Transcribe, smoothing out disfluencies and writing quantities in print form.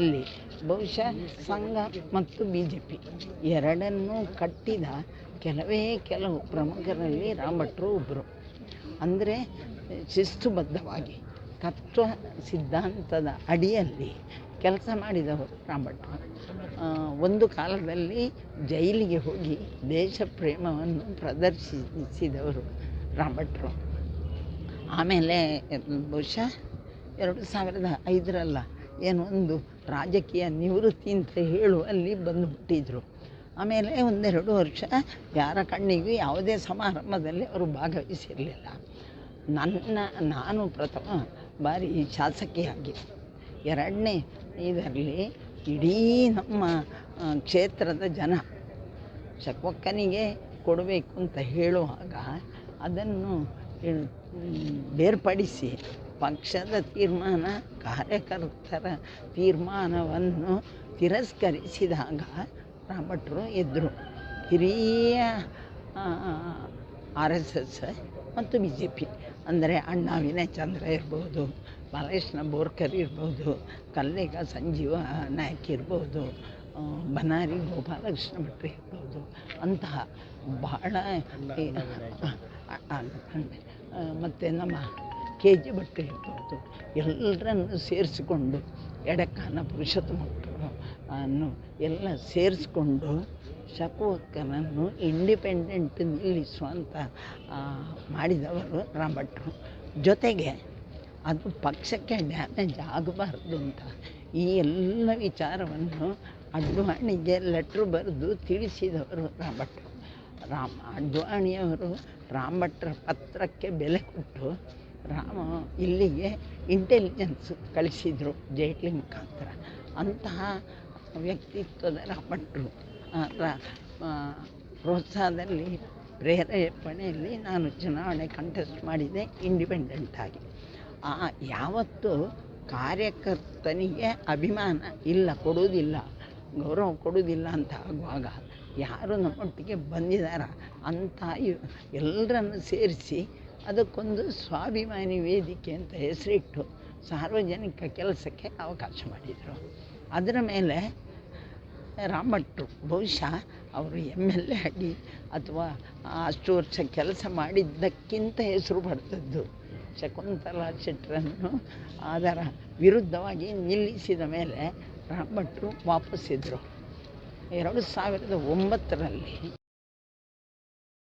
ಇಲ್ಲಿ ಬಹುಶಃ ಸಂಘ ಮತ್ತು BJP ಎರಡನ್ನೂ ಕಟ್ಟಿದ ಕೆಲವು ಪ್ರಮುಖರಲ್ಲಿ ರಾಮ್ ಭಟ್ರು ಒಬ್ಬರು. ಅಂದರೆ ಶಿಸ್ತುಬದ್ಧವಾಗಿ ತತ್ವ ಸಿದ್ಧಾಂತದ ಅಡಿಯಲ್ಲಿ ಕೆಲಸ ಮಾಡಿದವರು ರಾಮ್ ಭಟ್ರು. ಒಂದು ಕಾಲದಲ್ಲಿ ಜೈಲಿಗೆ ಹೋಗಿ ದೇಶ ಪ್ರೇಮವನ್ನು ಪ್ರದರ್ಶಿಸಿದವರು ರಾಮ್ ಭಟ್ರು. ಆಮೇಲೆ ಬಹುಶಃ 2005 ಏನೋ ಒಂದು ರಾಜಕೀಯ ನಿವೃತ್ತಿ ಅಂತ ಹೇಳುವಲ್ಲಿ ಬಂದುಬಿಟ್ಟಿದ್ರು. ಆಮೇಲೆ 1-2 ವರ್ಷ ಯಾರ ಕಣ್ಣಿಗೂ ಯಾವುದೇ ಸಮಾರಂಭದಲ್ಲಿ ಅವರು ಭಾಗವಹಿಸಿರಲಿಲ್ಲ. ನಾನು ಪ್ರಥಮ ಬಾರಿ ಶಾಸಕಿಯಾಗಿ 2ನೇ ಇದರಲ್ಲಿ ಇಡೀ ನಮ್ಮ ಕ್ಷೇತ್ರದ ಜನ ಶಕ್ವಕ್ಕನಿಗೆ ಕೊಡಬೇಕು ಅಂತ ಹೇಳುವಾಗ ಅದನ್ನು ಬೇರ್ಪಡಿಸಿ ಪಕ್ಷದ ತೀರ್ಮಾನ, ಕಾರ್ಯಕರ್ತರ ತೀರ್ಮಾನವನ್ನು ತಿರಸ್ಕರಿಸಿದಾಗ ರಾಮ್ ಭಟ್ರು ಎದ್ರು. ಹಿರಿಯ RSS ಮತ್ತು BJP ಅಂದರೆ ಅಣ್ಣಾ ವಿನಯ್ ಚಂದ್ರ ಇರ್ಬೋದು, ಬಾಲಕೃಷ್ಣ ಬೋರ್ಕರ್ ಇರ್ಬೋದು, ಕಲ್ಲಿಗ ಸಂಜೀವ ನಾಯಕ್ ಇರ್ಬೋದು, ಬನಾರಿ ಗೋಪಾಲಕೃಷ್ಣ ಭಟ್ರು ಇರ್ಬೋದು, ಅಂತಹ ಬಹಳ ಮತ್ತು ನಮ್ಮ KG ಭಟ್ರು ಇರ್ಬೋದು, ಎಲ್ಲರನ್ನು ಸೇರಿಸಿಕೊಂಡು ಎಡಕಾನ ಪುರುಷೋತ್ತಮ ಭಟ್ರು ಅನ್ನು ಎಲ್ಲ ಸೇರಿಸ್ಕೊಂಡು ಶಕ್ವಕ್ಕನನ್ನು ಇಂಡಿಪೆಂಡೆಂಟ್ ನಿಲ್ಲಿಸುವಂಥ ಮಾಡಿದವರು ರಾಮ್ ಭಟ್ರು. ಜೊತೆಗೆ ಅದು ಪಕ್ಷಕ್ಕೆ ಡ್ಯಾಮೇಜ್ ಆಗಬಾರ್ದು ಅಂತ ಈ ಎಲ್ಲ ವಿಚಾರವನ್ನು ಅಡ್ವಾಣಿಗೆ ಲೆಟ್ರು ಬರೆದು ತಿಳಿಸಿದವರು ರಾಮ್ ಭಟ್ರು. ಅಡ್ವಾಣಿಯವರು ರಾಮ್ ಭಟ್ರ ಪತ್ರಕ್ಕೆ ಬೆಲೆ ಕೊಟ್ಟು ಇಲ್ಲಿಗೆ ಇಂಟೆಲಿಜೆನ್ಸ್ ಕಳಿಸಿದರು ಜೈಟ್ಲಿ ಮುಖಾಂತರ. ಅಂತಹ ವ್ಯಕ್ತಿತ್ವದ ರಾಮ್ ಭಟ್ರು ಪ್ರೋತ್ಸಾಹದಲ್ಲಿ, ಪ್ರೇರೇಪಣೆಯಲ್ಲಿ ನಾನು ಚುನಾವಣೆ ಕಂಟೆಸ್ಟ್ ಮಾಡಿದೆ ಇಂಡಿಪೆಂಡೆಂಟಾಗಿ. ಯಾವತ್ತೂ ಕಾರ್ಯಕರ್ತನಿಗೆ ಅಭಿಮಾನ ಇಲ್ಲ, ಕೊಡುವುದಿಲ್ಲ, ಗೌರವ ಕೊಡುವುದಿಲ್ಲ ಅಂತ ಆಗುವಾಗ ಯಾರು ನಮ್ಮೊಟ್ಟಿಗೆ ಬಂದಿದ್ದಾರ ಅಂಥ ಎಲ್ಲರನ್ನು ಸೇರಿಸಿ ಅದಕ್ಕೊಂದು ಸ್ವಾಭಿಮಾನಿ ವೇದಿಕೆ ಅಂತ ಹೆಸರಿಟ್ಟು ಸಾರ್ವಜನಿಕ ಕೆಲಸಕ್ಕೆ ಅವಕಾಶ ಮಾಡಿದರು. ಅದರ ಮೇಲೆ ರಾಮ್ ಭಟ್ರು ಬಹುಶಃ ಅವರು MLA ಆಗಿ ಅಥವಾ ಅಷ್ಟು ವರ್ಷ ಕೆಲಸ ಮಾಡಿದ್ದಕ್ಕಿಂತ ಹೆಸರು ಪಡೆದದ್ದು ಶಕುಂತಲಾ ಶೆಟ್ಟರನ್ನು ಅದರ ವಿರುದ್ಧವಾಗಿ ನಿಲ್ಲಿಸಿದ ಮೇಲೆ ರಾಮ್ ಭಟ್ರು ವಾಪಸ್ಸಿದ್ರು. 2009